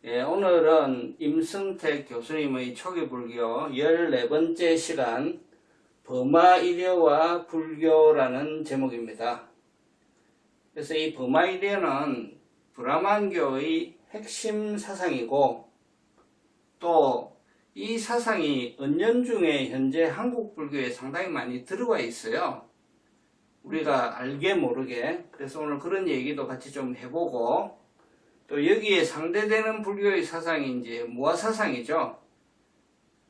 예, 오늘은 임승택 교수님의 초기불교 14번째 시간 버마이려와 불교라는 제목입니다. 그래서 이 버마이려는 브라만교의 핵심 사상이고 또 이 사상이 은연중에 현재 한국 불교에 상당히 많이 들어와 있어요. 우리가 알게 모르게. 그래서 오늘 그런 얘기도 같이 좀 해보고 또 여기에 상대되는 불교의 사상이 이제 무아사상이죠.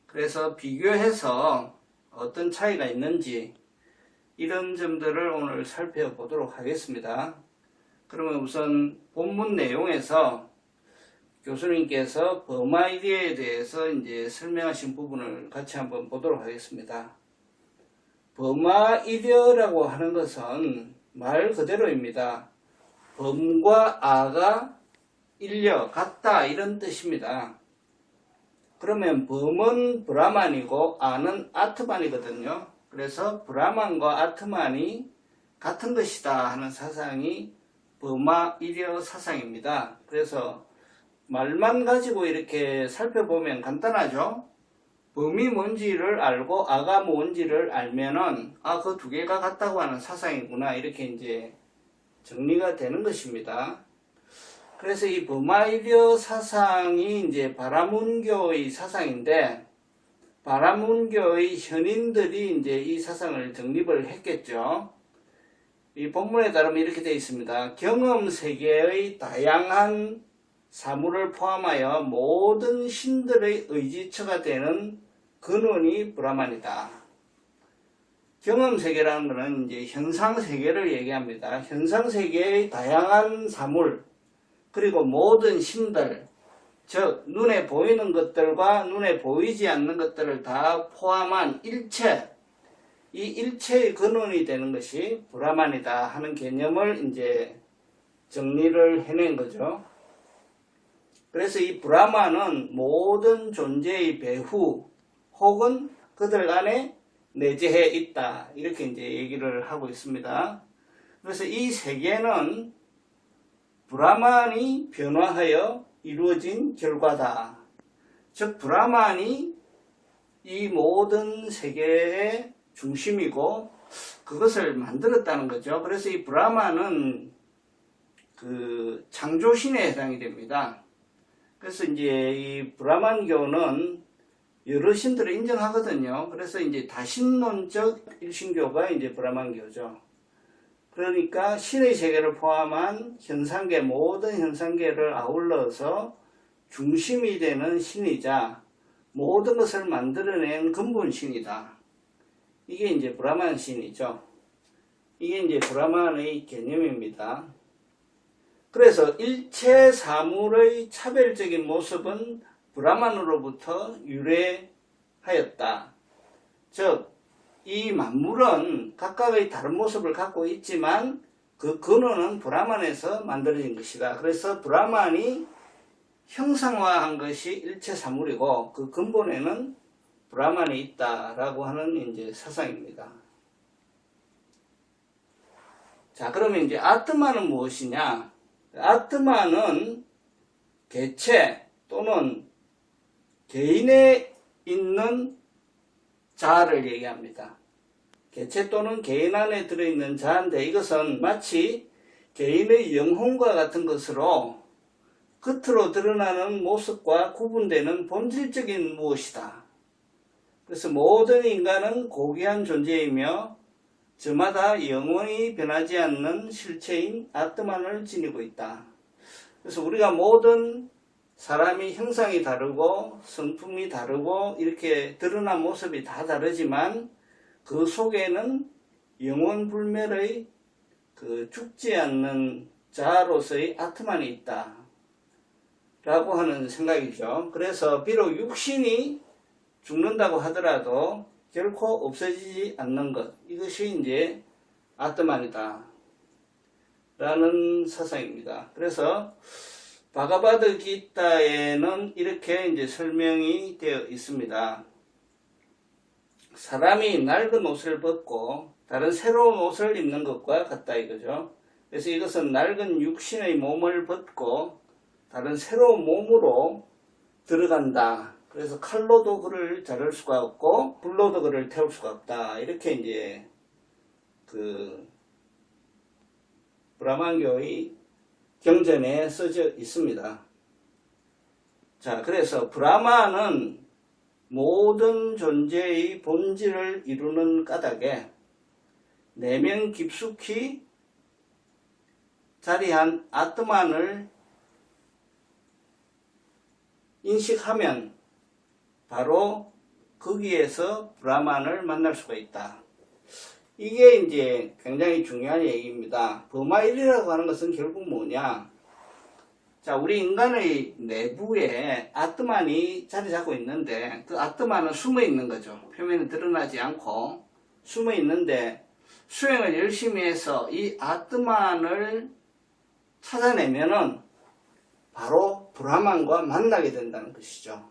그래서 비교해서 어떤 차이가 있는지 이런 점들을 오늘 살펴보도록 하겠습니다. 그러면 우선 본문 내용에서 교수님께서 버마이리에 대해서 이제 설명하신 부분을 같이 한번 보도록 하겠습니다. 버마이려라고 하는 것은 말 그대로입니다. 범과 아가 일려, 같다 이런 뜻입니다. 그러면 범은 브라만이고 아는 아트만이거든요. 그래서 브라만과 아트만이 같은 것이다 하는 사상이 버마이려 사상입니다. 그래서 말만 가지고 이렇게 살펴보면 간단하죠. 범이 뭔지를 알고 아가 뭔지를 알면은 그 두 개가 같다고 하는 사상이구나 이렇게 이제 정리가 되는 것입니다. 그래서 이 버마이려 사상이 이제 바라문교의 사상인데, 바라문교의 현인들이 이제 이 사상을 정립을 했겠죠. 이 본문에 따르면 이렇게 되어 있습니다. 경험 세계의 다양한 사물을 포함하여 모든 신들의 의지처가 되는 근원이 브라만이다. 경험 세계라는 것은 이제 현상 세계를 얘기합니다. 현상 세계의 다양한 사물, 그리고 모든 신들, 즉 눈에 보이는 것들과 눈에 보이지 않는 것들을 다 포함한 일체, 이 일체의 근원이 되는 것이 브라만이다 하는 개념을 이제 정리를 해낸 거죠. 그래서 이 브라만은 모든 존재의 배후 혹은 그들 안에 내재해 있다 이렇게 이제 얘기를 하고 있습니다. 그래서 이 세계는 브라만이 변화하여 이루어진 결과다. 즉 브라만이 이 모든 세계의 중심이고 그것을 만들었다는 거죠. 그래서 이 브라만은 그 창조신에 해당이 됩니다. 그래서 이제 이 브라만교는 여러 신들을 인정하거든요. 그래서 이제 다신론적 일신교가 이제 브라만교죠. 그러니까 신의 세계를 포함한 현상계, 모든 현상계를 아울러서 중심이 되는 신이자 모든 것을 만들어낸 근본 신이다. 이게 이제 브라만 신이죠. 이게 이제 브라만의 개념입니다. 그래서 일체 사물의 차별적인 모습은 브라만으로부터 유래하였다. 즉, 이 만물은 각각의 다른 모습을 갖고 있지만 그 근원은 브라만에서 만들어진 것이다. 그래서 브라만이 형상화한 것이 일체 사물이고 그 근본에는 브라만이 있다라고 하는 이제 사상입니다. 자, 그러면 이제 아트만은 무엇이냐? 아트만은 개체 또는 개인에 있는 자아를 얘기합니다. 개체 또는 개인 안에 들어있는 자아인데 이것은 마치 개인의 영혼과 같은 것으로 겉으로 드러나는 모습과 구분되는 본질적인 무엇이다. 그래서 모든 인간은 고귀한 존재이며 저마다 영원히 변하지 않는 실체인 아트만을 지니고 있다. 그래서 우리가 모든 사람이 형상이 다르고 성품이 다르고 이렇게 드러난 모습이 다 다르지만 그 속에는 영원불멸의 그 죽지 않는 자아로서의 아트만이 있다 라고 하는 생각이죠. 그래서 비록 육신이 죽는다고 하더라도 결코 없어지지 않는 것, 이것이 이제 아트만이다 라는 사상입니다. 그래서 바가바드 기타에는 이렇게 이제 설명이 되어 있습니다. 사람이 낡은 옷을 벗고 다른 새로운 옷을 입는 것과 같다 이거죠. 그래서 이것은 낡은 육신의 몸을 벗고 다른 새로운 몸으로 들어간다. 그래서 칼로도 그를 자를 수가 없고 불로도 그를 태울 수가 없다. 이렇게 이제 그 브라만교의 경전에 써져 있습니다. 자, 그래서 브라마는 모든 존재의 본질을 이루는 까닭에 내면 깊숙이 자리한 아트만을 인식하면 바로 거기에서 브라만을 만날 수가 있다. 이게 이제 굉장히 중요한 얘기입니다. 버마일이라고 하는 것은 결국 뭐냐? 자, 우리 인간의 내부에 아트만이 자리 잡고 있는데 그 아트만은 숨어 있는 거죠. 표면에 드러나지 않고 숨어 있는데 수행을 열심히 해서 이 아트만을 찾아내면은 바로 브라만과 만나게 된다는 것이죠.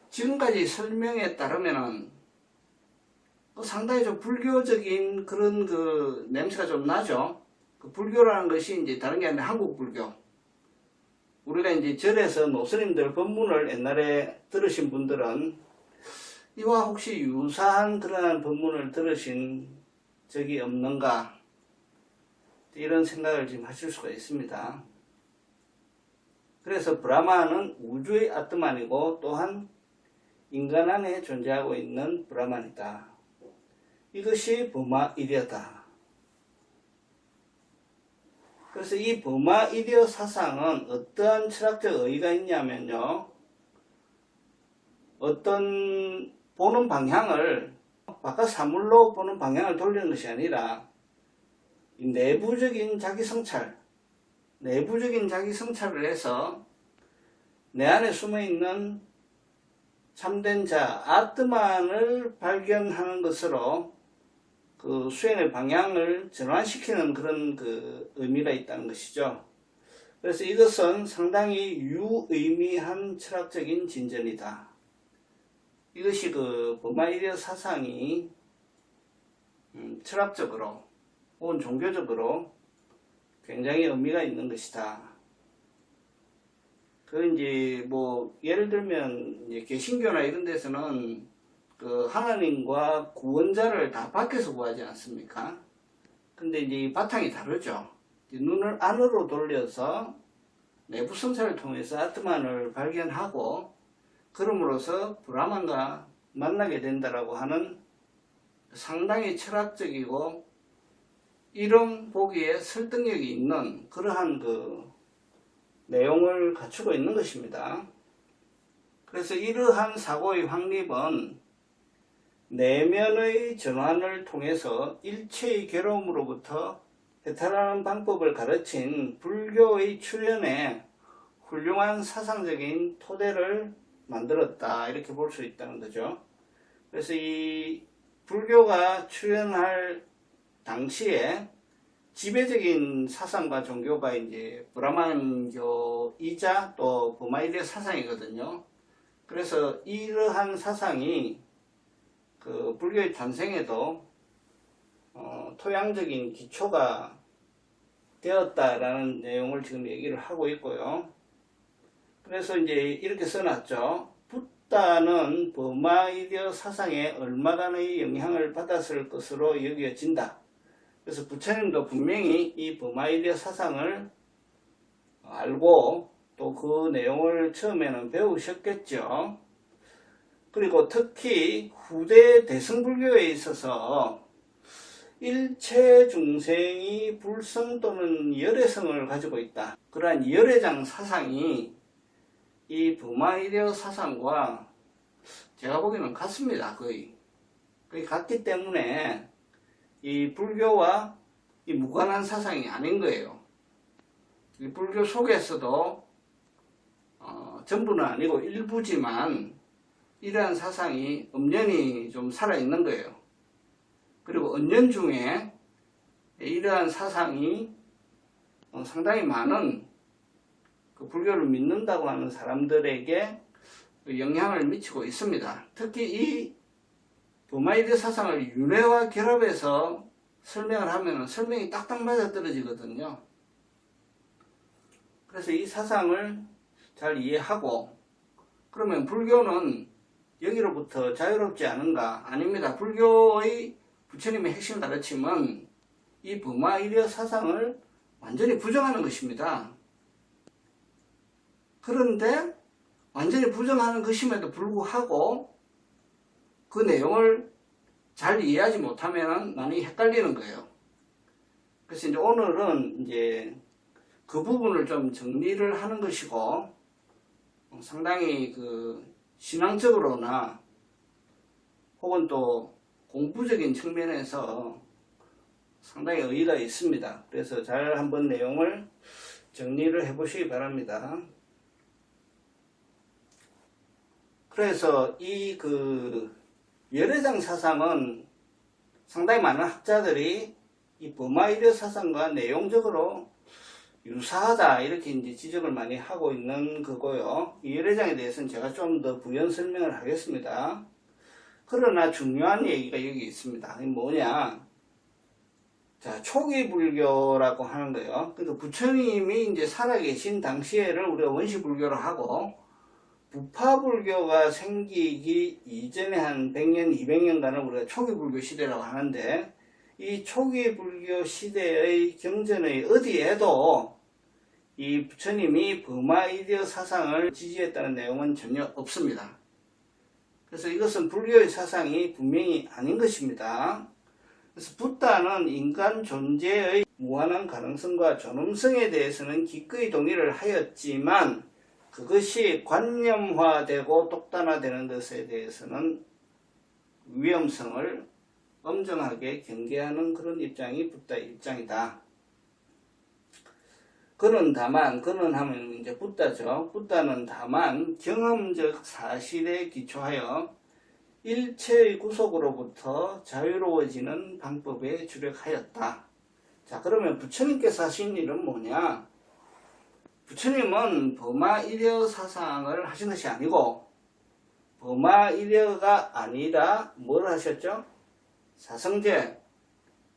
지금까지 설명에 따르면은 상당히 좀 불교적인 그런 그 냄새가 좀 나죠. 그 불교라는 것이 이제 다른 게 아니라 한국 불교. 우리가 이제 절에서 노스님들 법문을 옛날에 들으신 분들은 이와 혹시 유사한 그러한 법문을 들으신 적이 없는가? 이런 생각을 지금 하실 수가 있습니다. 그래서 브라마는 우주의 아트만이고 또한 인간 안에 존재하고 있는 브라만이다. 이것이 버마이디어다. 그래서 이 버마이디어 사상은 어떠한 철학적 의의가 있냐면요. 어떤 보는 방향을 바깥 사물로 보는 방향을 돌리는 것이 아니라 내부적인 자기 성찰을 해서 내 안에 숨어있는 참된 자, 아트만을 발견하는 것으로 그 수행의 방향을 전환시키는 그런 그 의미가 있다는 것이죠. 그래서 이것은 상당히 유의미한 철학적인 진전이다. 이것이 그 버마이디어 사상이 철학적으로 혹은 종교적으로 굉장히 의미가 있는 것이다. 그 이제 뭐 예를 들면 이제 개신교나 이런 데서는 그 하나님과 구원자를 다 밖에서 구하지 않습니까? 근데 이제 바탕이 다르죠. 눈을 안으로 돌려서 내부 성찰을 통해서 아트만을 발견하고 그럼으로써 브라만과 만나게 된다라고 하는 상당히 철학적이고 이름 보기에 설득력이 있는 그러한 그 내용을 갖추고 있는 것입니다. 그래서 이러한 사고의 확립은 내면의 전환을 통해서 일체의 괴로움으로부터 해탈하는 방법을 가르친 불교의 출현에 훌륭한 사상적인 토대를 만들었다. 이렇게 볼 수 있다는 거죠. 그래서 이 불교가 출현할 당시에 지배적인 사상과 종교가 이제 브라만교이자 또 버마이디어 사상이거든요. 그래서 이러한 사상이 그 불교의 탄생에도 토양적인 기초가 되었다라는 내용을 지금 얘기를 하고 있고요. 그래서 이제 이렇게 써놨죠. 붓다는 버마이디어 사상에 얼마간의 영향을 받았을 것으로 여겨진다. 그래서 부처님도 분명히 이 버마이디어 사상을 알고 또 그 내용을 처음에는 배우셨겠죠. 그리고 특히 후대 대승불교에 있어서 일체 중생이 불성 또는 열애성을 가지고 있다. 그러한 열애장 사상이 이 버마이디어 사상과 제가 보기에는 같습니다. 거의 같기 때문에 이 불교와 이 무관한 사상이 아닌 거예요. 이 불교 속에서도 전부는 아니고 일부지만 이러한 사상이 엄연히 좀 살아있는 거예요. 그리고 은연중에 이러한 사상이 상당히 많은 그 불교를 믿는다고 하는 사람들에게 영향을 미치고 있습니다. 특히 이 버마이디어 사상을 윤회와 결합해서 설명을 하면 설명이 딱딱 맞아 떨어지거든요. 그래서 이 사상을 잘 이해하고, 그러면 불교는 여기로부터 자유롭지 않은가? 아닙니다. 불교의 부처님의 핵심 가르침은 이 버마이리어 사상을 완전히 부정하는 것입니다. 그런데 완전히 부정하는 것임에도 불구하고 그 내용을 잘 이해하지 못하면 많이 헷갈리는 거예요. 그래서 이제 오늘은 이제 그 부분을 좀 정리를 하는 것이고, 상당히 그 신앙적으로나 혹은 또 공부적인 측면에서 상당히 의의가 있습니다. 그래서 잘 한번 내용을 정리를 해 보시기 바랍니다. 그래서 이 그 열애장 사상은 상당히 많은 학자들이 이 버마이리어 사상과 내용적으로 유사하다 이렇게 이제 지적을 많이 하고 있는 거고요. 이 열애장에 대해서는 제가 좀 더 부연 설명을 하겠습니다. 그러나 중요한 얘기가 여기 있습니다. 이게 뭐냐? 자, 초기 불교라고 하는 거예요. 그러니까 부처님이 이제 살아계신 당시에를 우리가 원시불교로 하고, 부파불교가 생기기 이전에 한 100년, 200년간을 우리가 초기불교 시대라고 하는데, 이 초기불교 시대의 경전의 어디에도 이 부처님이 버마이리어 사상을 지지했다는 내용은 전혀 없습니다. 그래서 이것은 불교의 사상이 분명히 아닌 것입니다. 그래서 붓다는 인간 존재의 무한한 가능성과 존엄성에 대해서는 기꺼이 동의를 하였지만, 그것이 관념화되고 독단화되는 것에 대해서는 위험성을 엄정하게 경계하는 그런 입장이 붓다의 입장이다. 그는 다만, 그는 하면 이제 붓다죠. 붓다는 다만 경험적 사실에 기초하여 일체의 구속으로부터 자유로워지는 방법에 주력하였다. 자, 그러면 부처님께서 하신 일은 뭐냐? 부처님은 버마이리어 사상을 하신 것이 아니고, 버마이리어가 아니라 뭘 하셨죠? 사성제,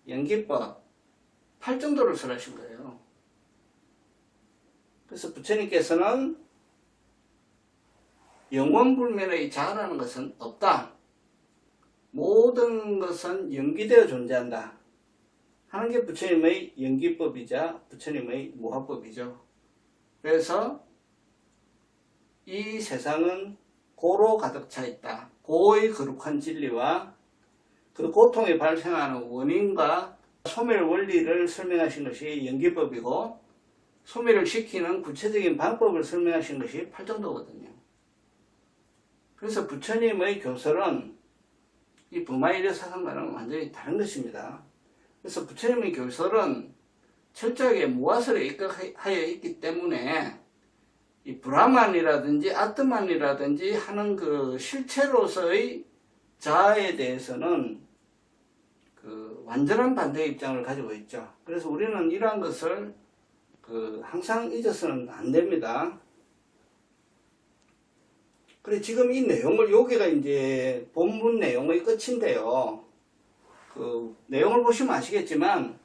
연기법, 팔정도를 설하신 거예요. 그래서 부처님께서는 영원불멸의 자라는 것은 없다. 모든 것은 연기되어 존재한다. 하는 게 부처님의 연기법이자 부처님의 무화법이죠. 그래서 이 세상은 고로 가득 차 있다. 고의 거룩한 진리와 그 고통이 발생하는 원인과 소멸 원리를 설명하신 것이 연기법이고, 소멸을 시키는 구체적인 방법을 설명하신 것이 팔정도거든요. 그래서 부처님의 교설은 이 버마이리어 사상과는 완전히 다른 것입니다. 그래서 부처님의 교설은 철저하게 무아설에 입각하여 있기 때문에 이 브라만이라든지 아트만이라든지 하는 그 실체로서의 자아에 대해서는 그 완전한 반대의 입장을 가지고 있죠. 그래서 우리는 이러한 것을 항상 잊어서는 안 됩니다. 그래, 지금 이 내용을, 여기가 이제 본문 내용의 끝인데요. 그 내용을 보시면 아시겠지만,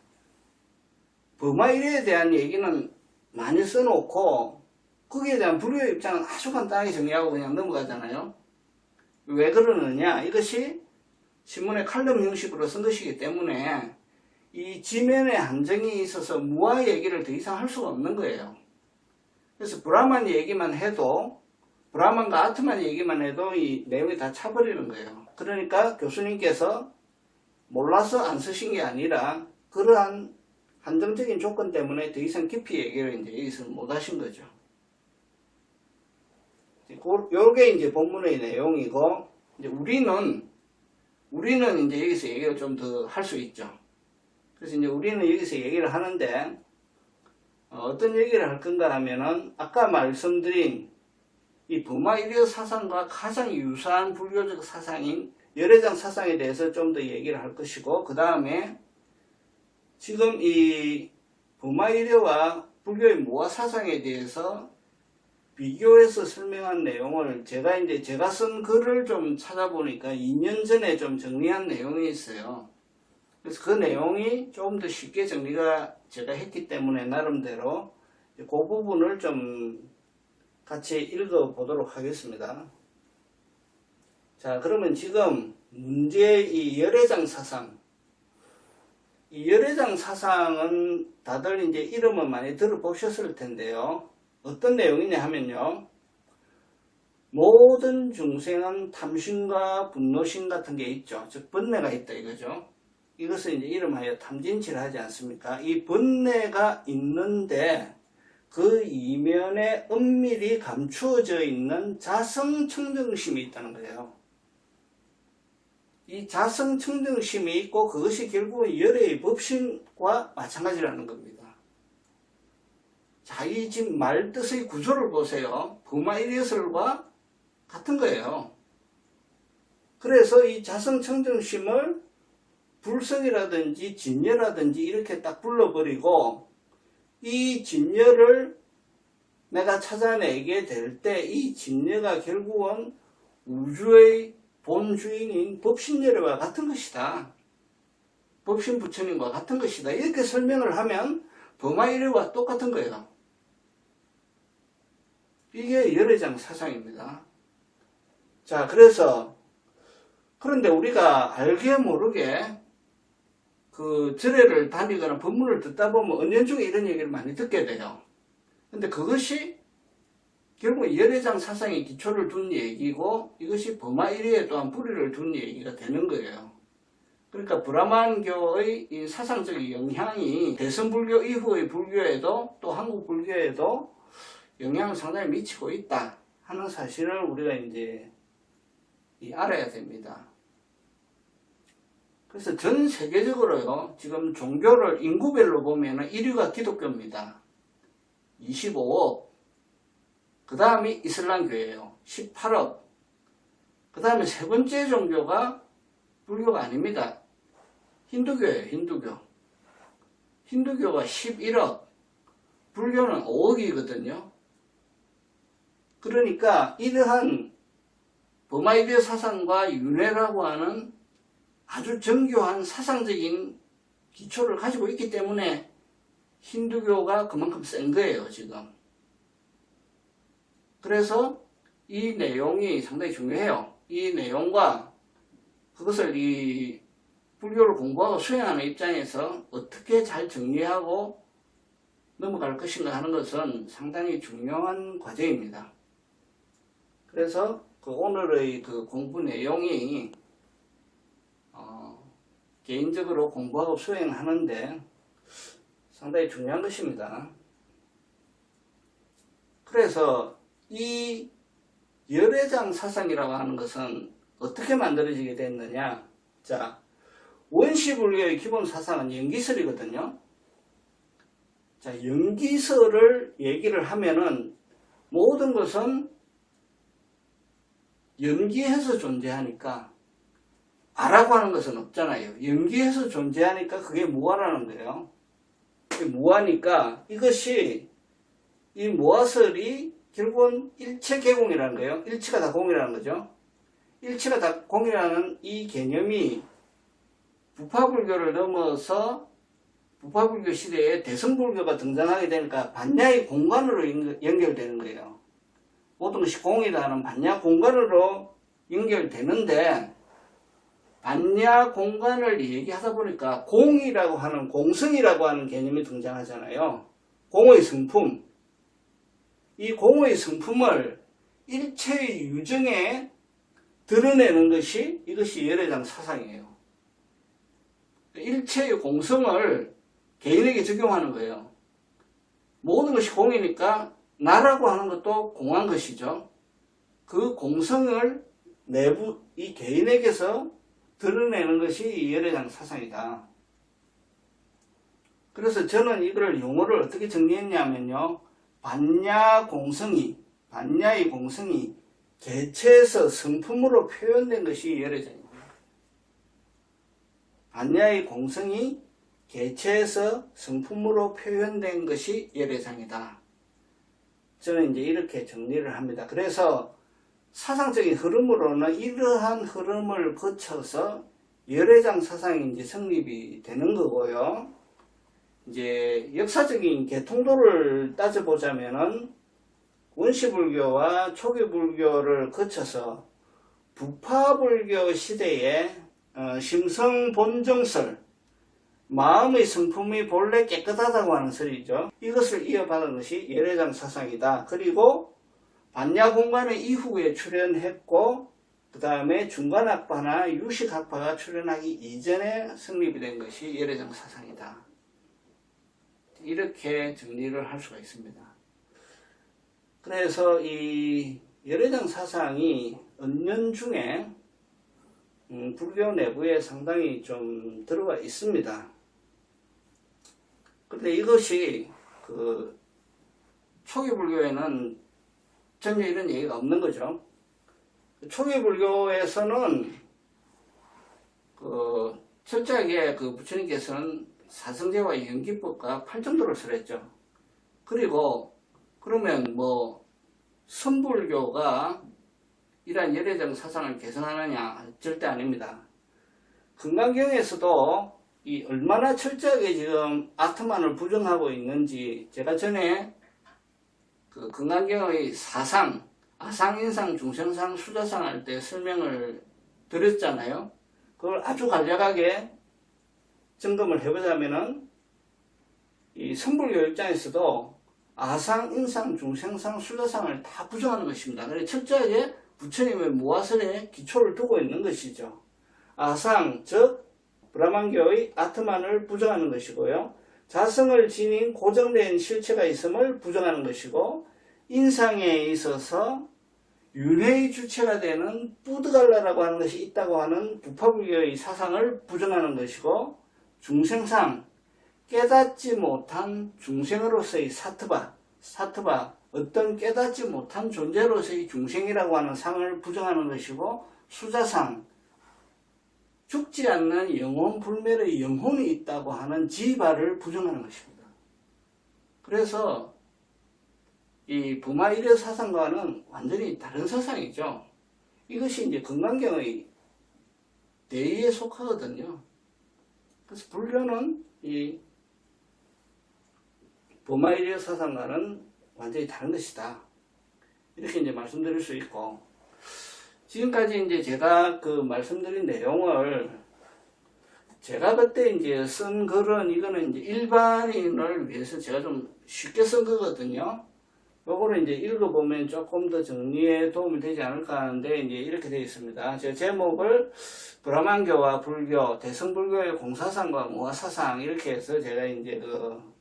버마이리어에 대한 얘기는 많이 써놓고, 거기에 대한 불교의 입장은 아주 간단하게 정리하고 그냥 넘어가잖아요. 왜 그러느냐? 이것이 신문의 칼럼 형식으로 쓴 것이기 때문에 이 지면의 한정이 있어서 무아 얘기를 더 이상 할 수가 없는 거예요. 그래서 브라만 얘기만 해도, 브라만과 아트만 얘기만 해도 이 내용이 다 차버리는 거예요. 그러니까 교수님께서 몰라서 안 쓰신 게 아니라 그러한 한정적인 조건 때문에 더 이상 깊이 얘기를 이제 여기서 못 하신 거죠. 요게 이제 본문의 내용이고, 이제 우리는 이제 여기서 얘기를 좀 더 할 수 있죠. 그래서 이제 우리는 여기서 얘기를 하는데, 어떤 얘기를 할 건가 하면은, 아까 말씀드린 이 버마이리어 사상과 가장 유사한 불교적 사상인 열애장 사상에 대해서 좀 더 얘기를 할 것이고, 그 다음에 지금 이 버마이리어와 불교의 무아 사상에 대해서 비교해서 설명한 내용을 제가 쓴 글을 좀 찾아보니까 2년 전에 좀 정리한 내용이 있어요. 그래서 그 내용이 조금 더 쉽게 정리가 제가 했기 때문에 나름대로 그 부분을 좀 같이 읽어 보도록 하겠습니다. 자, 그러면 지금 문제의 이 열애장 사상, 이 열애장 사상은 다들 이제 이름은 많이 들어보셨을 텐데요. 어떤 내용이냐 하면요. 모든 중생은 탐심과 분노심 같은 게 있죠. 즉 번뇌가 있다 이거죠. 이것을 이제 이름하여 탐진치를 하지 않습니까? 이 번뇌가 있는데 그 이면에 은밀히 감추어져 있는 자성청정심이 있다는 거예요. 이 자성청정심이 있고 그것이 결국은 열애의 법신과 마찬가지라는 겁니다. 자, 이 지금 말 뜻의 구조를 보세요. 부마일예설과 같은 거예요. 그래서 이 자성청정심을 불성이라든지 진여라든지 이렇게 딱 불러버리고 이 진여를 내가 찾아내게 될 때 이 진여가 결국은 우주의 본주인인 법신열애와 같은 것이다. 법신 부처님과 같은 것이다. 이렇게 설명을 하면 범아일애와 똑같은 거예요. 이게 열애장 사상입니다. 자, 그런데 우리가 알게 모르게 그 절에를 다니거나 법문을 듣다 보면 은연중에 이런 얘기를 많이 듣게 돼요. 근데 그것이 결국 열애장 사상의 기초를 둔 얘기고 이것이 범아일애에 또한 뿌리를 둔 얘기가 되는 거예요. 그러니까 브라만교의 이 사상적인 영향이 대승불교 이후의 불교에도 또 한국 불교에도 영향을 상당히 미치고 있다 하는 사실을 우리가 이제 알아야 됩니다. 그래서 전 세계적으로요, 지금 종교를 인구별로 보면 1위가 기독교입니다. 25억. 그 다음이 이슬람교예요. 18억. 그 다음에 세 번째 종교가 불교가 아닙니다. 힌두교예요. 힌두교. 힌두교가 11억. 불교는 5억이거든요. 그러니까 이러한 범아일예 사상과 윤회라고 하는 아주 정교한 사상적인 기초를 가지고 있기 때문에 힌두교가 그만큼 센 거예요, 지금. 그래서 이 내용이 상당히 중요해요. 이 내용과 그것을 이 불교를 공부하고 수행하는 입장에서 어떻게 잘 정리하고 넘어갈 것인가 하는 것은 상당히 중요한 과제입니다. 그래서 그 오늘의 그 공부 내용이 개인적으로 공부하고 수행하는데 상당히 중요한 것입니다. 그래서 이 열애장 사상이라고 하는 것은 어떻게 만들어지게 됐느냐? 자, 원시불교의 기본 사상은 연기설이거든요. 자, 연기설을 얘기를 하면은 모든 것은 연기해서 존재하니까 아라고 하는 것은 없잖아요. 연기해서 존재하니까 그게 무아라는 거예요. 무아니까 이것이 이 무아설이 결국은 일체 개공이라는 거예요. 일체가 다 공이라는 거죠. 일체가 다 공이라는 이 개념이 부파불교를 넘어서 부파불교 시대에 대승불교가 등장하게 되니까 반야의 공간으로 연결되는 거예요. 모든 것이 공이라는 반야 공간으로 연결되는데 반야 공간을 얘기하다 보니까 공이라고 하는 공성이라고 하는 개념이 등장하잖아요. 공의 성품. 이 공의 성품을 일체의 유정에 드러내는 것이 이것이 열애장 사상이에요. 일체의 공성을 개인에게 적용하는 거예요. 모든 것이 공이니까 나라고 하는 것도 공한 것이죠. 그 공성을 내부 이 개인에게서 드러내는 것이 이 열애장 사상이다. 그래서 저는 이걸 용어를 어떻게 정리했냐면요. 반야의 공성이 개체에서 성품으로 표현된 것이 열애장입니다. 반야의 공성이 개체에서 성품으로 표현된 것이 열애장이다. 저는 이제 이렇게 정리를 합니다. 그래서 사상적인 흐름으로는 이러한 흐름을 거쳐서 열애장 사상이 이제 성립이 되는 거고요. 이제 역사적인 개통도를 따져보자면은 원시불교와 초기불교를 거쳐서 부파불교 시대에 심성본정설, 마음의 성품이 본래 깨끗하다고 하는 설이죠. 이것을 이어받은 것이 열애장 사상이다. 그리고 반야공간의 이후에 출현했고 그 다음에 중간학파나 유식학파가 출현하기 이전에 성립이 된 것이 열애장 사상이다. 이렇게 정리를 할 수가 있습니다. 그래서 이 열애장 사상이 은연중에 불교 내부에 상당히 좀 들어가 있습니다. 그런데 이것이 그 초기 불교에는 전혀 이런 얘기가 없는 거죠. 초기 불교에서는 그 철저하게 그 부처님께서는 사성제와 연기법과 팔정도를 설했죠. 그리고 그러면 뭐 선불교가 이러한 열애장 사상을 개선하느냐? 절대 아닙니다. 금강경에서도 이 얼마나 철저하게 지금 아트만을 부정하고 있는지 제가 전에 그 금강경의 사상, 아상인상, 중생상, 수자상 할 때 설명을 드렸잖아요. 그걸 아주 간략하게 점검을 해보자면은 이 선불교 입장에서도 아상, 인상, 중생상, 수자상을 다 부정하는 것입니다. 그래서 철저하게 부처님의 무화설에 기초를 두고 있는 것이죠. 아상, 즉 브라만교의 아트만을 부정하는 것이고요. 자성을 지닌 고정된 실체가 있음을 부정하는 것이고, 인상에 있어서 윤회의 주체가 되는 뿌드갈라라고 하는 것이 있다고 하는 부파불교의 사상을 부정하는 것이고, 중생상, 깨닫지 못한 중생으로서의 사트바, 어떤 깨닫지 못한 존재로서의 중생이라고 하는 상을 부정하는 것이고, 수자상, 죽지 않는 영혼 불멸의 영혼이 있다고 하는 지바를 부정하는 것입니다. 그래서 이 부마이려 사상과는 완전히 다른 사상이죠. 이것이 이제 금강경의 대의에 속하거든요. 그래서 불교는 이 부마이려 사상과는 완전히 다른 것이다. 이렇게 이제 말씀드릴 수 있고, 지금까지 이제 제가 그 말씀드린 내용을 제가 그때 이제 쓴 글은 이거는 이제 일반인을 위해서 제가 좀 쉽게 쓴 거거든요. 요거를 이제 읽어보면 조금 더 정리에 도움이 되지 않을까 하는데 이제 이렇게 되어 있습니다. 제가 제목을 브라만교와 불교, 대성불교의 공사상과 무화사상 이렇게 해서 제가 이제 그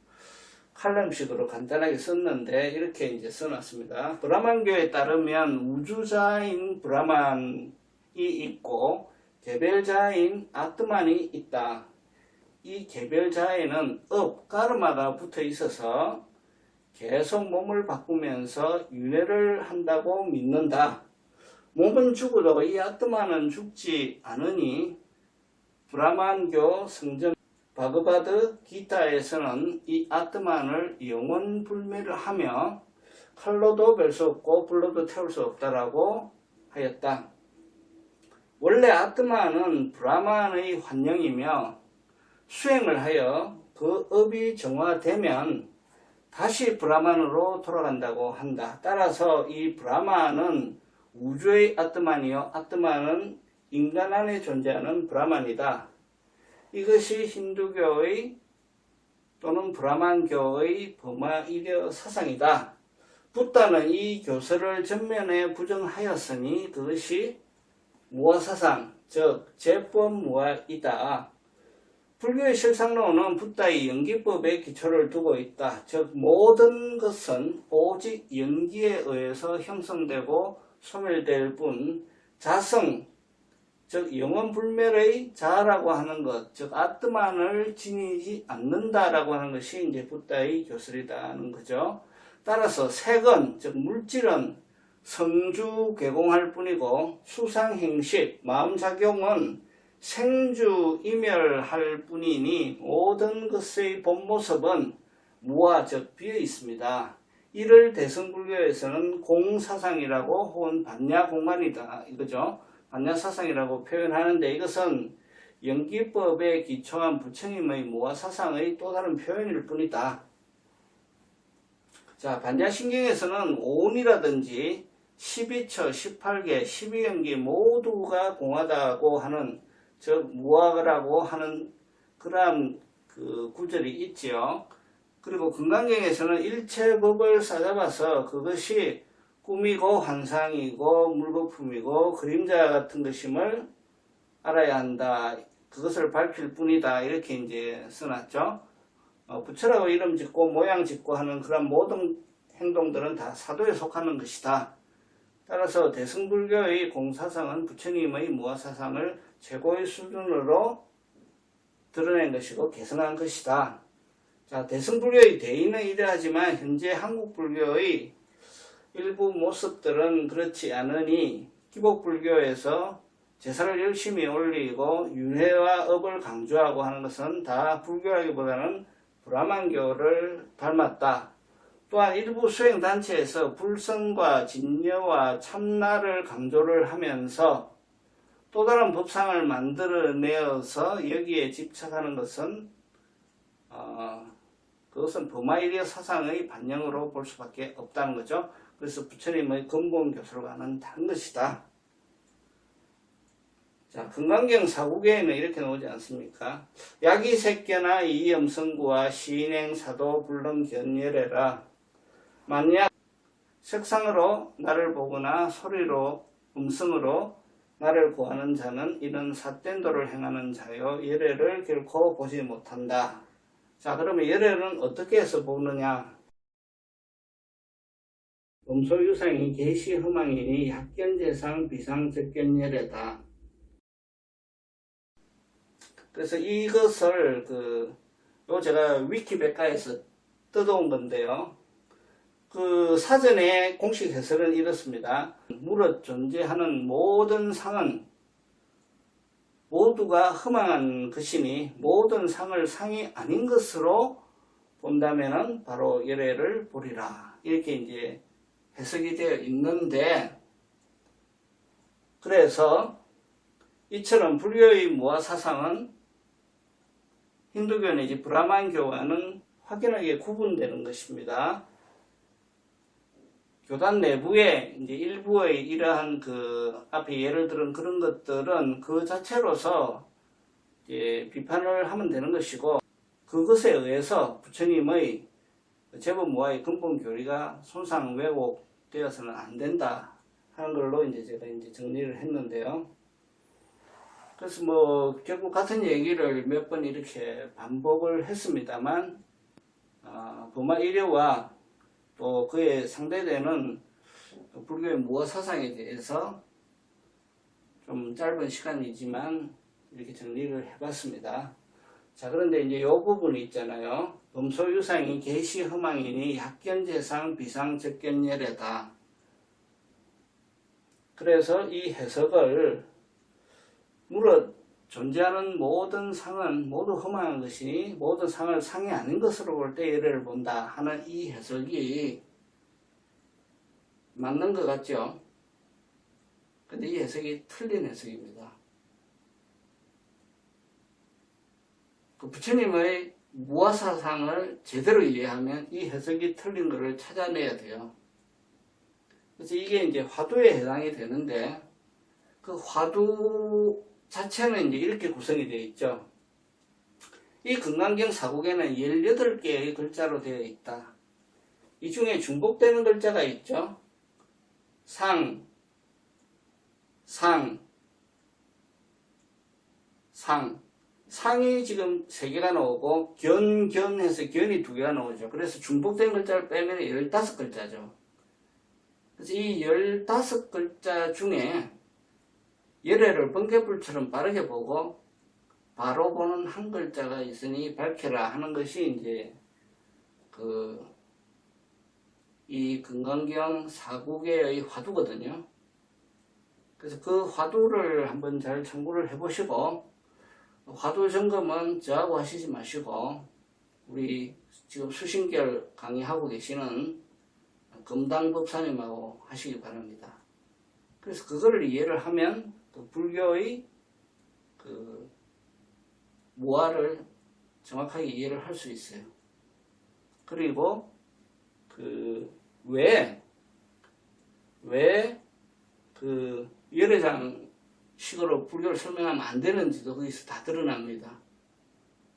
칼럼식으로 간단하게 썼는데 이렇게 이제 써놨습니다. 브라만교에 따르면 우주자인 브라만이 있고 개별자인 아트만이 있다. 이 개별자에는 카르마가 붙어 있어서 계속 몸을 바꾸면서 윤회를 한다고 믿는다. 몸은 죽어도 이 아트만은 죽지 않으니 브라만교 성전 바그바드 기타에서는 이 아트만을 영원 불멸을 하며 칼로도 벨 수 없고 불로도 태울 수 없다라고 하였다. 원래 아트만은 브라만의 환영이며 수행을 하여 그 업이 정화되면 다시 브라만으로 돌아간다고 한다. 따라서 이 브라만은 우주의 아트만이요, 아트만은 인간 안에 존재하는 브라만이다. 이것이 힌두교의 또는 브라만교의 버마이려 사상이다. 붓다는 이 교설을 전면에 부정하였으니 그것이 무화사상, 즉 제법무화이다. 불교의 실상론은 붓다의 연기법에 기초를 두고 있다. 즉 모든 것은 오직 연기에 의해서 형성되고 소멸될 뿐 자성, 즉 영원불멸의 자라고 하는 것, 즉 아트만을 지니지 않는다라고 하는 것이 이제 붓다의 교설이라는 거죠. 따라서 색은, 즉 물질은 성주 개공할 뿐이고 수상행식, 마음작용은 생주이멸할 뿐이니 모든 것의 본모습은 무아, 즉 비어 있습니다. 이를 대성불교에서는 공사상이라고 혹은 반야공간이다 이거죠. 반야사상이라고 표현하는데 이것은 연기법에 기초한 부처님의 무아사상의 또 다른 표현일 뿐이다. 자, 반자신경에서는 오운이라든지 12처, 18개, 12연기 모두가 공하다고 하는, 즉 무아라고 하는 그러한 그 구절이 있지요. 그리고 금강경에서는 일체법을 싸잡아서 그것이 꿈이고 환상이고 물거품이고 그림자 같은 것임을 알아야 한다. 그것을 밝힐 뿐이다. 이렇게 이제 써놨죠. 부처라고 이름 짓고 모양 짓고 하는 그런 모든 행동들은 다 사도에 속하는 것이다. 따라서 대승불교의 공사상은 부처님의 무아사상을 최고의 수준으로 드러낸 것이고 개성한 것이다. 자, 대승불교의 대의는 이러하지만 현재 한국불교의 일부 모습들은 그렇지 않으니 기복불교에서 제사를 열심히 올리고 윤회와 업을 강조하고 하는 것은 다 불교라기보다는 브라만교를 닮았다. 또한 일부 수행단체에서 불성과 진여와 참나를 강조를 하면서 또 다른 법상을 만들어내어서 여기에 집착하는 것은 그것은 버마이리어 사상의 반영으로 볼 수밖에 없다는 거죠. 그래서 부처님의 근본 교설과는 다른 것이다. 자, 금강경 사국에는 이렇게 나오지 않습니까? 야기색견나 이염성구와 시인행사도 불능견열해라. 만약 색상으로 나를 보거나 소리로 음성으로 나를 구하는 자는 이런 삿된 도를 행하는 자요 열애를 결코 보지 못한다. 자, 그러면 열애는 어떻게 해서 보느냐? 음소유상이 계시허망이니 약견재상 비상적견열애다. 그래서 이것을 제가 위키백과에서 뜯어온 건데요. 그 사전에 공식 해설은 이렇습니다. 무릇 존재하는 모든 상은 모두가 허망한 것이니 모든 상을 상이 아닌 것으로 본다면은 바로 열애를 보리라. 이렇게 이제 해석이 되어 있는데, 그래서 이처럼 불교의 무아사상은 힌두교 내지 브라만교와는 확연하게 구분되는 것입니다. 교단 내부에 이제 일부의 이러한 앞에 예를 들은 그런 것들은 그 자체로서 이제 비판을 하면 되는 것이고, 그것에 의해서 부처님의 제법 무아의 근본 교리가 손상 왜곡되어서는 안 된다 하는 걸로 이제 제가 이제 정리를 했는데요. 그래서 결국 같은 얘기를 몇 번 이렇게 반복을 했습니다만, 버마이려와 또 그에 상대되는 불교의 무아사상에 대해서 좀 짧은 시간이지만 이렇게 정리를 해봤습니다. 자, 그런데 이제 이 부분이 있잖아요. 음소유상이 계시허망이니 약견재상 비상적견열애다. 그래서 이 해석을 무릇 존재하는 모든 상은 모두 허망한 것이니 모든 상을 상이 아닌 것으로 볼 때 열애를 본다 하는 이 해석이 맞는 것 같죠? 근데 이 해석이 틀린 해석입니다. 그 부처님의 무아사상을 제대로 이해하면 이 해석이 틀린 것을 찾아내야 돼요. 그래서 이게 이제 화두에 해당이 되는데, 그 화두 자체는 이제 이렇게 구성이 되어 있죠. 이 금강경 사국에는 18개의 글자로 되어 있다. 이 중에 중복되는 글자가 있죠. 상, 상이 지금 3개가 나오고 견해서 견이 2개가 나오죠. 그래서 중복된 글자를 빼면 15글자죠. 그래서 이 15글자 중에 열애를 번개불처럼 빠르게 보고 바로 보는 한 글자가 있으니 밝혀라 하는 것이 이제 이 금강경 사국의 화두거든요. 그래서 그 화두를 한번 잘 참고를 해보시고, 화두 점검은 저하고 하시지 마시고 우리 지금 수신결 강의하고 계시는 금당법사님하고 하시기 바랍니다. 그래서 그거를 이해를 하면 불교의 무아를 정확하게 이해를 할 수 있어요. 그리고 왜 열애장식으로 불교를 설명하면 안 되는지도 거기서 다 드러납니다.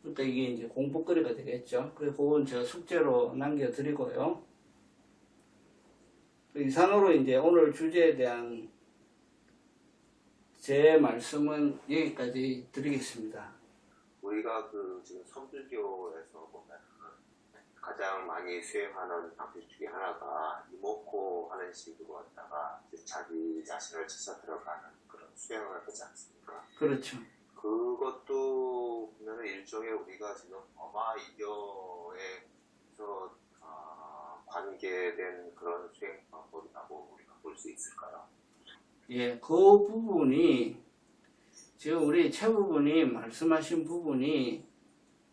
그러니까 이게 이제 공부거리가 되겠죠. 그래서 그건 제가 숙제로 남겨드리고요. 이상으로 이제 오늘 주제에 대한 제 말씀은 여기까지 드리겠습니다. 우리가 지금 선불교에서 보면 가장 많이 수행하는 방식 중에 하나가 이목고 하는 식으로 왔다가 자기 자신을 찾아 들어가는 그런 수행을 하지 않습니까? 그렇죠. 그것도 보면 일종의 우리가 지금 어마이교에서 관계된 그런 수행 방법이라고 우리가 볼 수 있을까요? 예, 그 부분이 지금 우리 최부분이 말씀하신 부분이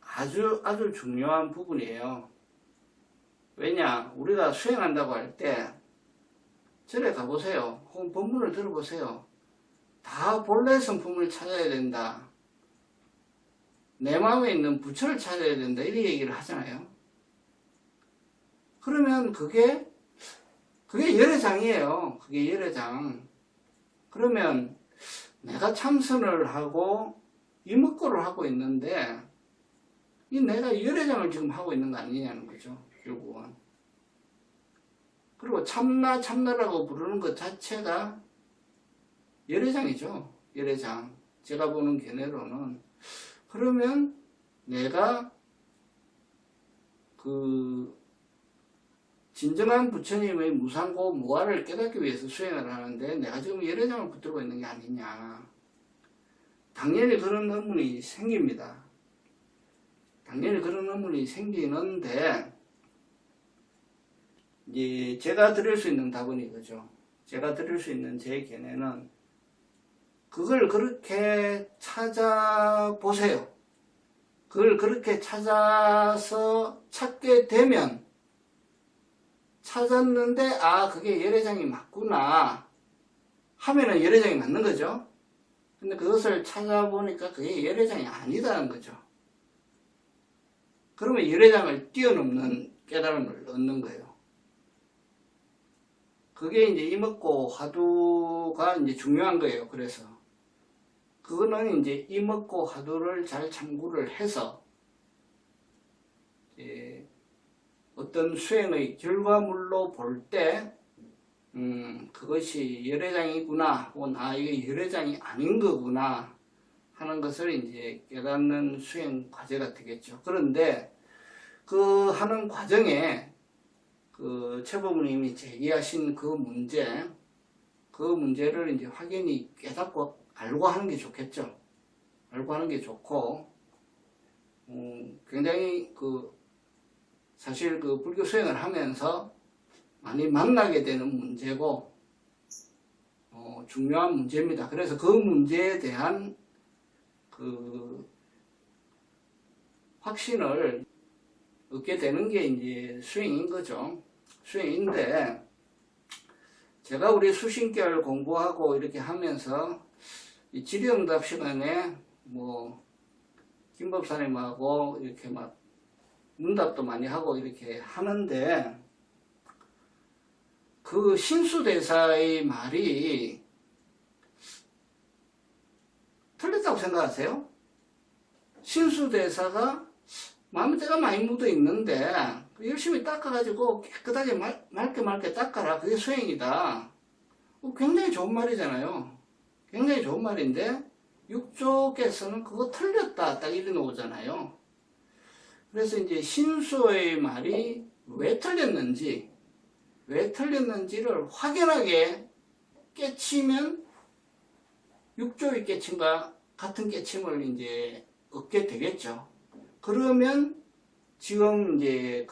아주 중요한 부분이에요. 왜냐, 우리가 수행한다고 할 때 절에 가보세요. 혹은 법문을 들어보세요. 다 본래 성품을 찾아야 된다. 내 마음에 있는 부처를 찾아야 된다. 이런 얘기를 하잖아요. 그러면 그게 열애장이에요. 그게 열애장. 그러면 내가 참선을 하고 이목고를 하고 있는데 이 내가 열애장을 지금 하고 있는 거 아니냐는 거죠. 결국은. 그리고 참나라고 부르는 것 자체가 열애장이죠. 열애장. 제가 보는 견해로는. 그러면 내가 진정한 부처님의 무상고 무아를 깨닫기 위해서 수행을 하는데 내가 지금 열애장을 붙들고 있는 게 아니냐. 당연히 그런 의문이 생깁니다. 당연히 그런 의문이 생기는데 이제 제가 드릴 수 있는 답은 이거죠. 제가 드릴 수 있는 제 견해는 그걸 그렇게 찾아보세요. 그걸 그렇게 찾아서 찾게 되면 찾았는데 그게 열애장이 맞구나 하면은 열애장이 맞는 거죠. 근데 그것을 찾아보니까 그게 열애장이 아니다는 거죠. 그러면 열애장을 뛰어넘는 깨달음을 얻는 거예요. 그게 이제 이먹고 화두가 이제 중요한 거예요. 그래서 그거는 이제 이먹고 화두를 잘 참고를 해서 어떤 수행의 결과물로 볼 때 그것이 열애장이구나 혹은 이게 열애장이 아닌 거구나 하는 것을 이제 깨닫는 수행 과제가 되겠죠. 그런데 그 하는 과정에 최부모님이 제기하신 그 문제를 이제 확연히 깨닫고 알고 하는 게 좋겠죠. 알고 하는 게 좋고 굉장히 사실 불교 수행을 하면서 많이 만나게 되는 문제고 중요한 문제입니다. 그래서 그 문제에 대한 확신을 얻게 되는 게 이제 수행인 거죠. 수행인데 제가 우리 수신결 공부하고 이렇게 하면서 이 질의응답 시간에 김법사님하고 이렇게 막 문답도 많이 하고 이렇게 하는데 그 신수대사의 말이 틀렸다고 생각하세요? 신수대사가 마음에 때가 많이 묻어 있는데 열심히 닦아가지고 깨끗하게 맑게 닦아라. 그게 수행이다. 굉장히 좋은 말이잖아요. 굉장히 좋은 말인데 육조께서는 그거 틀렸다 딱 이래 놓잖아요. 그래서 이제 신수의 말이 왜 틀렸는지를 확연하게 깨치면 육조의 깨침과 같은 깨침을 이제 얻게 되겠죠. 그러면 지금 이제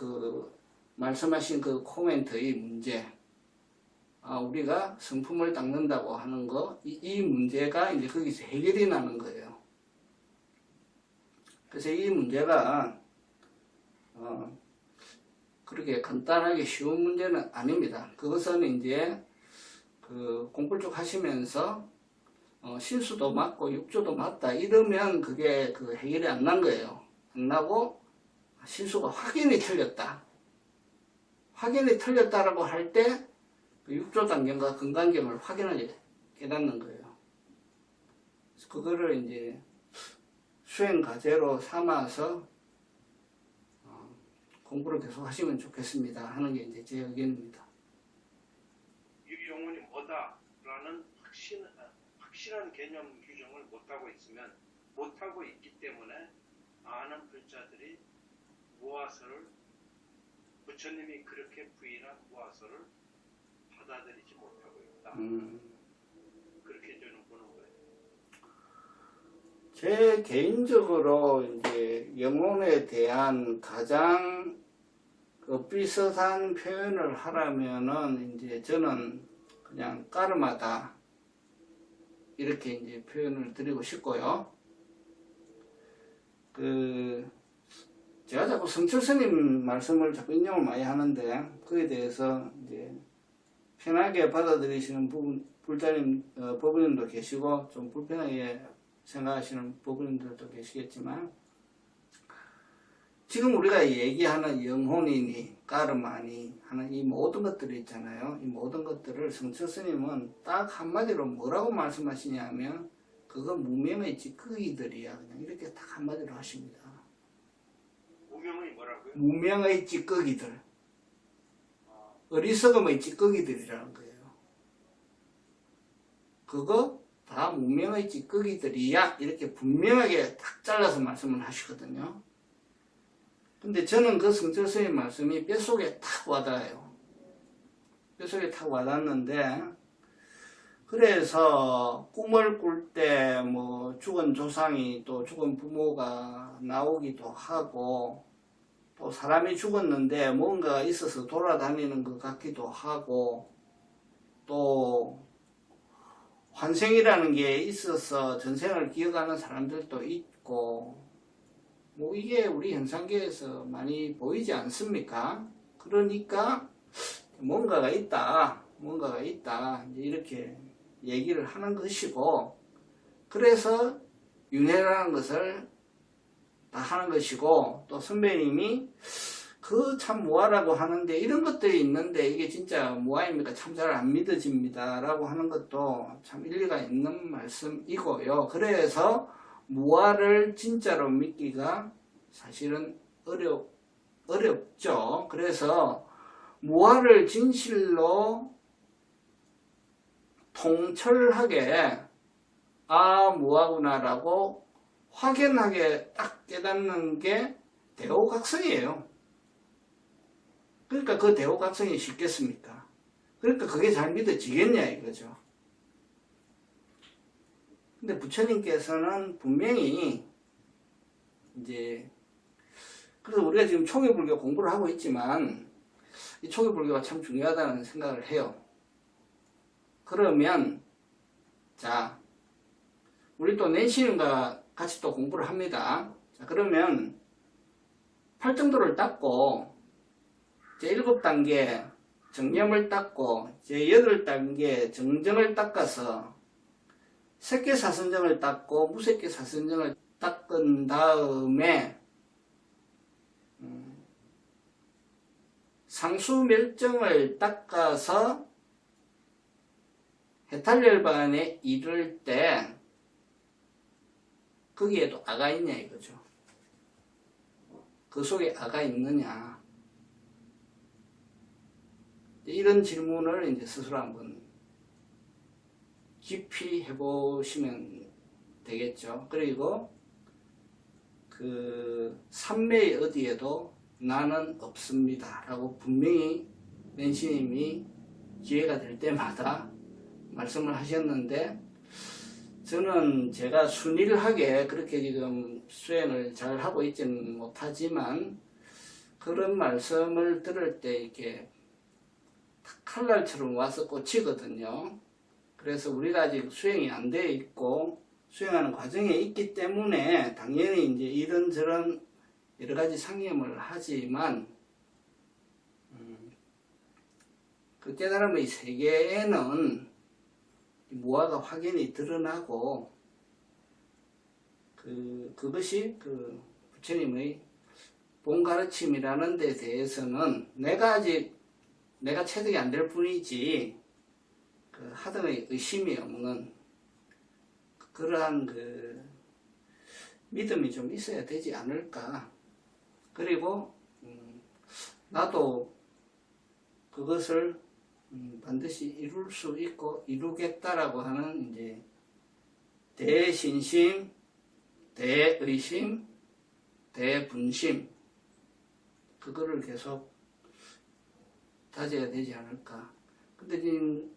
말씀하신 그 코멘트의 문제, 우리가 성품을 닦는다고 하는 이 문제가 이제 거기서 해결이 나는 거예요. 그래서 이 문제가 그렇게 간단하게 쉬운 문제는 아닙니다. 그것은 이제 공부를 쭉 하시면서 신수도 맞고 육조도 맞다 이러면 그게 그 해결이 안 난 거예요. 안 나고 신수가 확연히 틀렸다. 확연히 틀렸다라고 할 때 그 육조 단경과 근간경을 확연하게 깨닫는 거예요. 그래서 그거를 이제 수행 과제로 삼아서 공부를 계속 하시면 좋겠습니다 하는 게 이제 제 의견입니다. 이 영혼이 뭐다라는 확실한 개념 규정을 못하고 있기 때문에 많은 불자들이 무화서를 부처님이 그렇게 부인한 무화서를 받아들이지 못하고 있다. 그렇게 저는 보는 거예요. 제 개인적으로 이제 영혼에 대한 가장 그 비슷한 표현을 하라면은 이제 저는 그냥 까르마다 이렇게 이제 표현을 드리고 싶고요. 제가 자꾸 성철 스님 말씀을 자꾸 인용을 많이 하는데 그에 대해서 이제 편하게 받아들이시는 법부님도 계시고 좀 불편하게 생각하시는 법부님들도 계시겠지만 지금 우리가 얘기하는 영혼이니 까르마니 하는 이 모든 것들이 있잖아요. 이 모든 것들을 성철 스님은 딱 한마디로 뭐라고 말씀하시냐면 그건 무명의 찌꺼기들이야. 그냥 이렇게 딱 한마디로 하십니다. 무명의 뭐라고요? 무명의 찌꺼기들. 어리석음의 찌꺼기들이라는 거예요. 그거 다 무명의 찌꺼기들이야. 이렇게 분명하게 딱 잘라서 말씀을 하시거든요. 근데 저는 그 성철 스님 말씀이 뼛속에 탁 와닿아요. 뼛속에 탁 와닿는데 그래서 꿈을 꿀 때 뭐 죽은 조상이 또 죽은 부모가 나오기도 하고 또 사람이 죽었는데 뭔가 있어서 돌아다니는 것 같기도 하고 또 환생이라는 게 있어서 전생을 기억하는 사람들도 있고 뭐 이게 우리 현상계에서 많이 보이지 않습니까? 그러니까 뭔가가 있다 이렇게 얘기를 하는 것이고 그래서 윤회라는 것을 다 하는 것이고 또 선배님이 그 참 무아라고 하는데 이런 것들이 있는데 이게 진짜 무아입니까? 참 잘 안 믿어집니다 라고 하는 것도 참 일리가 있는 말씀이고요. 그래서 무아를 진짜로 믿기가 사실은 어렵죠. 그래서 무아를 진실로 통철하게 무아구나라고 확연하게 딱 깨닫는 게 대오각성이에요. 그러니까 그 대오각성이 쉽겠습니까? 그러니까 그게 잘 믿어지겠냐 이거죠. 근데 부처님께서는 분명히 이제 그래서 우리가 지금 초기불교 공부를 하고 있지만 이 초기불교가 참 중요하다는 생각을 해요. 그러면 자 우리 또 낸시님과 같이 또 공부를 합니다. 자 그러면 8정도를 닦고 제7단계 정념을 닦고 제8단계 정정을 닦아서 색계사선정을 닦고 무색계사선정을 닦은 다음에 상수멸정을 닦아서 해탈열반에 이를 때 거기에도 아가 있냐 이거죠. 그 속에 아가 있느냐 이런 질문을 이제 스스로 한번 깊이 해보시면 되겠죠. 그리고 그 삼매의 어디에도 나는 없습니다 라고 분명히 낸시님이 기회가 될 때마다 말씀을 하셨는데 저는 제가 순일하게 그렇게 지금 수행을 잘 하고 있지는 못하지만 그런 말씀을 들을 때 이렇게 칼날처럼 와서 꽂히거든요. 그래서 우리가 아직 수행이 안 되어 있고 수행하는 과정에 있기 때문에 당연히 이제 이런저런 여러 가지 상념을 하지만 그 깨달음의 세계에는 무화가 확연히 드러나고 그것이 그 부처님의 본 가르침이라는 데 대해서는 내가 체득이 안 될 뿐이지 그 하등의 의심이 없는 그러한 그 믿음이 좀 있어야 되지 않을까. 그리고 나도 그것을 반드시 이룰 수 있고 이루겠다라고 하는 이제 대신심, 대의심, 대분심 그거를 계속 다져야 되지 않을까. 근데 지금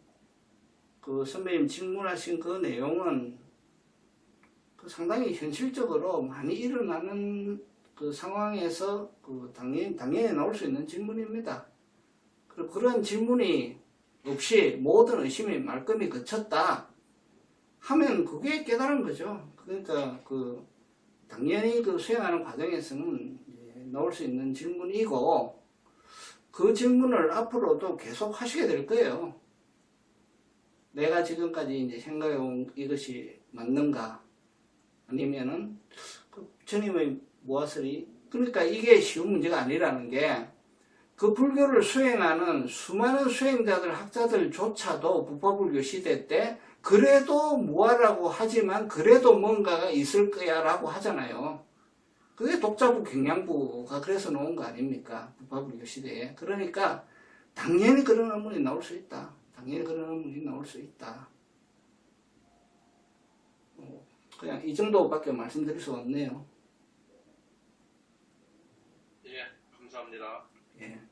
그 선배님 질문하신 그 내용은 그 상당히 현실적으로 많이 일어나는 그 상황에서 그 당연히 나올 수 있는 질문입니다. 그리고 그런 질문이 없이 모든 의심이 말끔히 그쳤다 하면 그게 깨달은 거죠. 그러니까 그 당연히 그 수행하는 과정에서는 이제 나올 수 있는 질문이고 그 질문을 앞으로도 계속 하시게 될 거예요. 내가 지금까지 이제 생각해온 이것이 맞는가? 아니면은 그 부처님의 무아설이 그러니까 이게 쉬운 문제가 아니라는 게 그 불교를 수행하는 수많은 수행자들 학자들조차도 북파불교 시대 때 그래도 무아라고 하지만 그래도 뭔가가 있을 거야 라고 하잖아요. 그게 독자부 경양부가 그래서 놓은 거 아닙니까? 북파불교 시대에. 그러니까 당연히 그런 의문이 나올 수 있다. 당연히 그런 의문이 나올 수 있다. 그냥 이 정도밖에 말씀드릴 수 없네요. 예, 감사합니다. 예.